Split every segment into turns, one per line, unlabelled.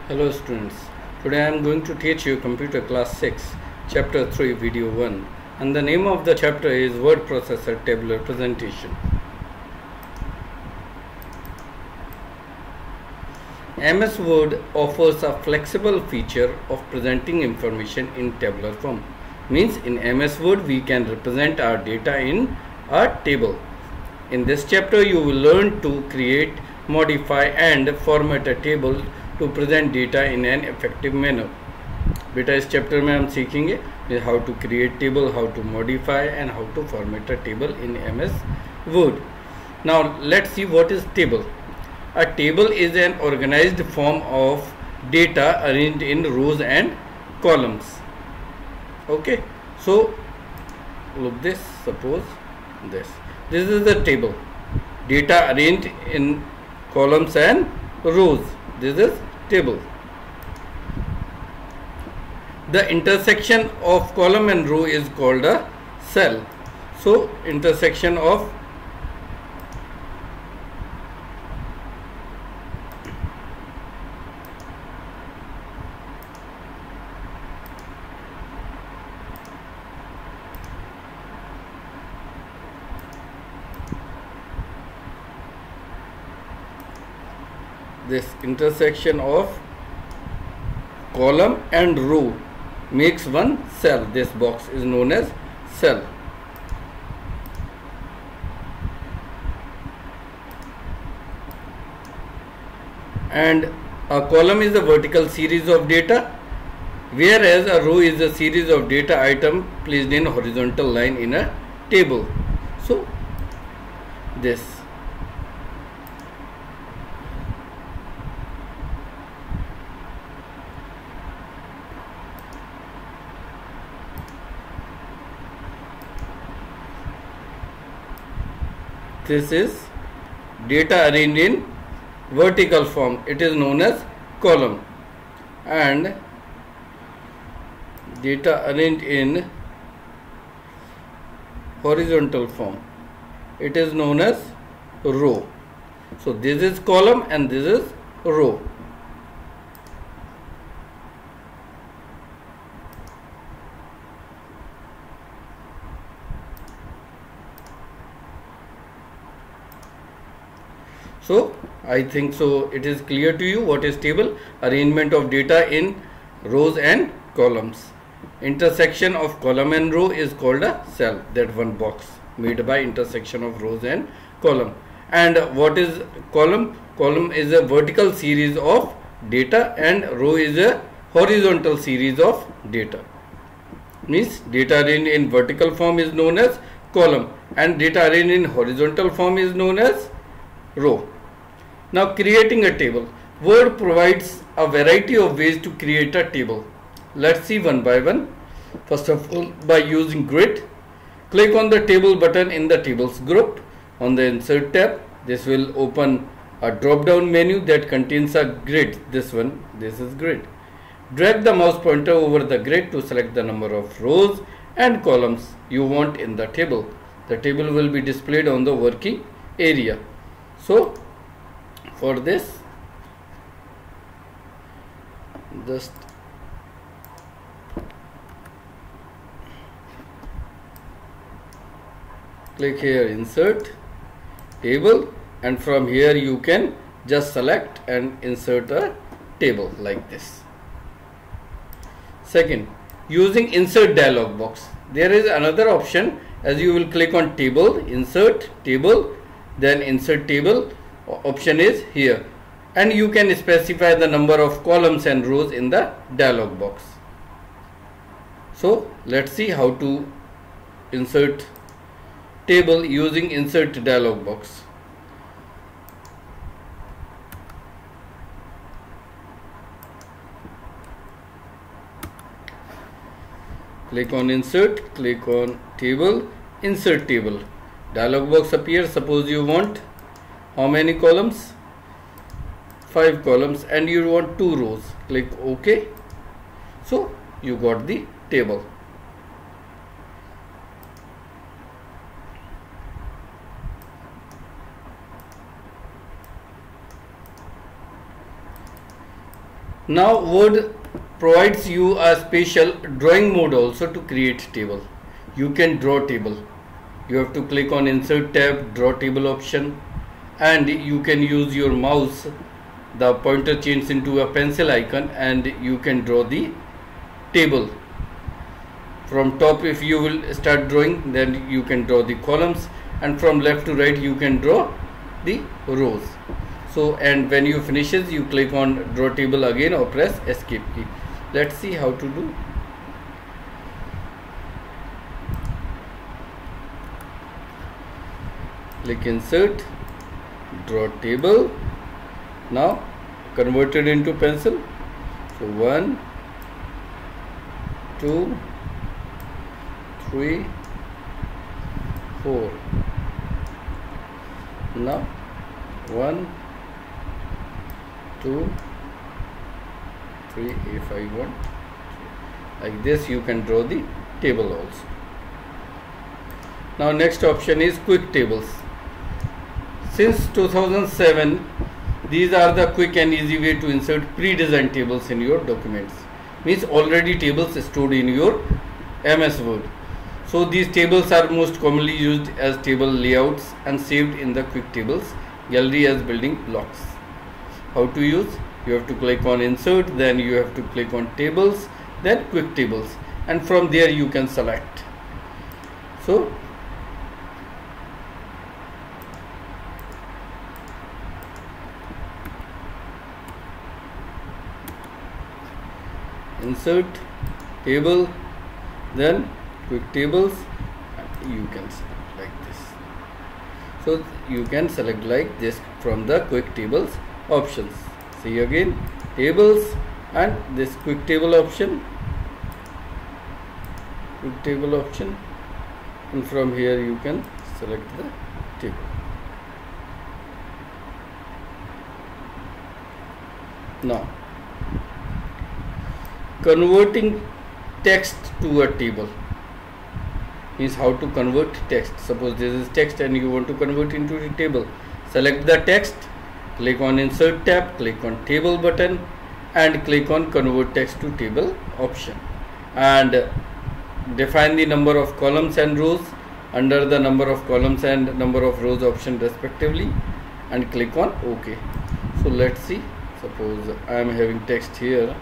Hello students, today I am going to teach you Computer Class 6, Chapter 3, Video 1, and the name of the chapter is Word Processor Tabular Presentation. MS Word offers a flexible feature of presenting information in tabular form. Means in MS Word we can represent our data in a table. In this chapter you will learn to create, modify and format a table to present data in an effective manner. बेटा इस chapter में हम सीखेंगे how to create table, how to modify and how to format a table in MS Word. Now let's see what is table. A table is an organized form of data arranged in rows and columns. Okay, so look this, suppose this is the table, data arranged in columns and rows. This is table. The intersection of column and row is called a cell. So intersection of this intersection of column and row makes one cell. This box is known as cell. And a column is a vertical series of data, whereas a row is a series of data item placed in horizontal line in a table. So this is data arranged in vertical form. It is known as column, and data arranged in horizontal form, it is known as row. So this is column and this is row. So I think so it is clear to you what is table. Arrangement of data in rows and columns. Intersection of column and row is called a cell. That one box made by intersection of rows and column. And what is column? Column is a vertical series of data and row is a horizontal series of data. Means data arranged in vertical form is known as column and data arranged in horizontal form is known as row. Now creating a table. Word provides a variety of ways to create a table. Let's see one by one. First of all, by using grid. Click on the table button in the tables group. On the insert tab, this will open a drop down menu that contains a grid. This one, this is grid. Drag the mouse pointer over the grid to select the number of rows and columns you want in the table. The table will be displayed on the working area. So for this, just click here insert table, and from here you can just select and insert a table like this. Second, using insert dialog box. There is another option, as you will click on table, insert table, then insert table option is here, and you can specify the number of columns and rows in the dialog box. So let's see how to insert table using insert dialog box. Click on insert, click on table, insert table. Dialog box appears. Suppose you want how many columns? 5 columns, and you want 2 rows. Click OK. So you got the table. Now Word provides you a special drawing mode also to create table. You can draw table. You have to click on Insert tab, Draw Table option, and you can use your mouse. The pointer changes into a pencil icon and you can draw the table. From top, if you will start drawing, then you can draw the columns, and from left to right you can draw the rows. So, and when you finishes, you click on Draw Table again or press Escape key. Let's see how to do. Click Insert, Draw Table. Now convert it into pencil. So 1, 2, 3, 4. Now 1, 2, 3. If I want like this, you can draw the table also. Now next option is Quick Tables. Since 2007, these are the quick and easy way to insert pre-designed tables in your documents. Means already tables stored in your MS Word. So these tables are most commonly used as table layouts and saved in the Quick Tables gallery as building blocks. How to use? You have to click on Insert, then you have to click on Tables, then Quick Tables, and from there you can select. So Insert, Table, then Quick Tables, and you can select like this. So you can select like this from the Quick Tables options. See again, Tables and this Quick Table option, Quick Table option, and from here you can select the table. Now converting text to a table means how to convert text. Suppose this is text and you want to convert into a table. Select the text, click on Insert tab, click on Table button, and click on Convert Text to Table option, and define the number of columns and rows under the number of columns and number of rows option respectively, and click on OK. So let's see. Suppose I am having text here.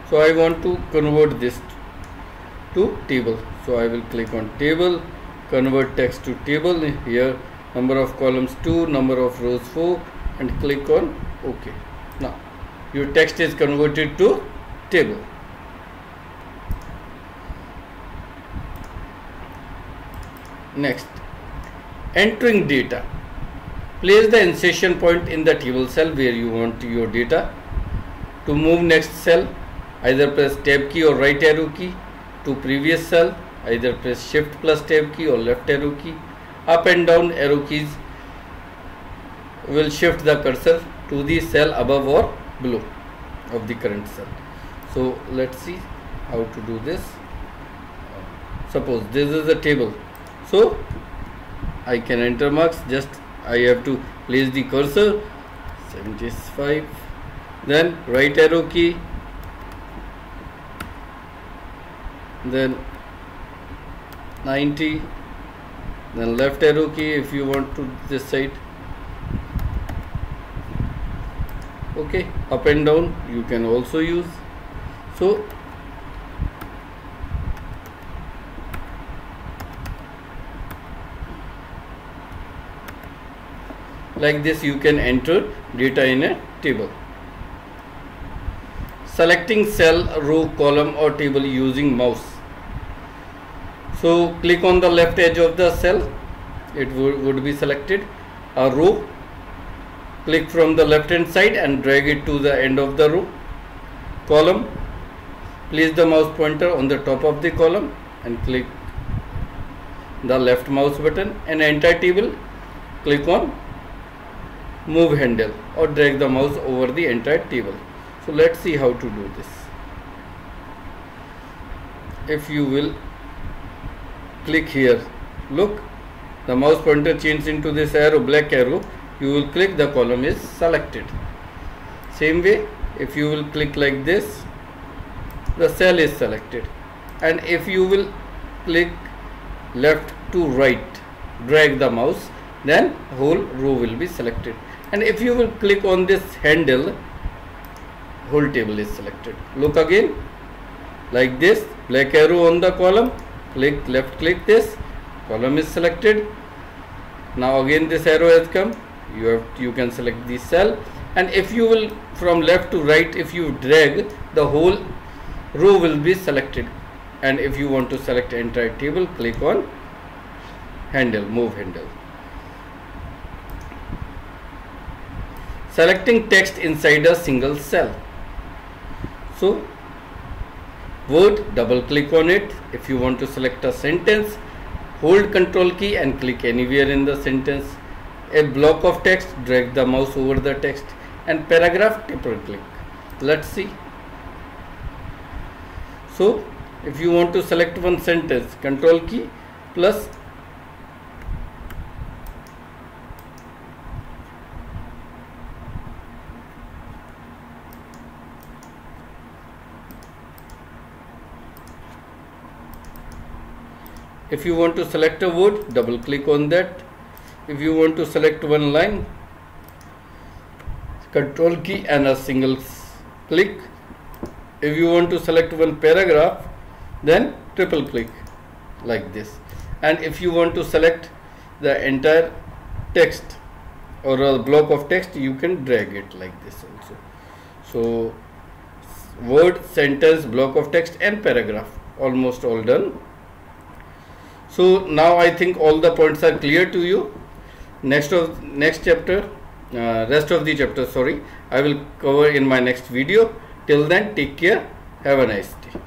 So I want to convert this to table. So I will click on Table, Convert Text to Table. Here number of columns 2, number of rows 4, and click on OK. Now your text is converted to table. Next, entering data. Place the insertion point in the table cell where you want your data. To move next cell, either press Tab key or right arrow key. To previous cell, either press Shift plus Tab key or left arrow key. Up and down arrow keys will shift the cursor to the cell above or below of the current cell. So let's see how to do this. Suppose this is a table, so I can enter marks. Just I have to place the cursor 75, then right arrow key, then 90, then left arrow key if you want to this side. Okay, up and down you can also use. So like this you can enter data in a table. Selecting cell, row, column or table using mouse. So click on the left edge of the cell, it would be selected. A row, click from the left hand side and drag it to the end of the row. Column, place the mouse pointer on the top of the column and click the left mouse button. And entire table, click on move handle or drag the mouse over the entire table. So let's see how to do this. If you will click here, look, the mouse pointer changes into this arrow, black arrow. You will click, the column is selected. Same way, if you will click like this, the cell is selected, and if you will click left to right, drag the mouse, then whole row will be selected. And if you will click on this handle, whole table is selected. Look again, like this, black arrow on the column, click left, click this, column is selected. Now again this arrow has come, you can select the cell, and if you will from left to right, if you drag, the whole row will be selected. And if you want to select entire table, click on handle, move handle. Selecting text inside a single cell. So word, double click on it. If you want to select a sentence, hold control key and click anywhere in the sentence. A block of text, drag the mouse over the text, and paragraph, triple click. Let's see. So if you want to select one sentence, control key plus if you want to select a word, double click on that. If you want to select one line, control key and a single click. If you want to select one paragraph, then triple click like this. And if you want to select the entire text or a block of text, you can drag it like this also. So word, sentence, block of text and paragraph, almost all done. So now I think all the points are clear to you. Rest of the chapter, I will cover in my next video. Till then, take care. Have a nice day.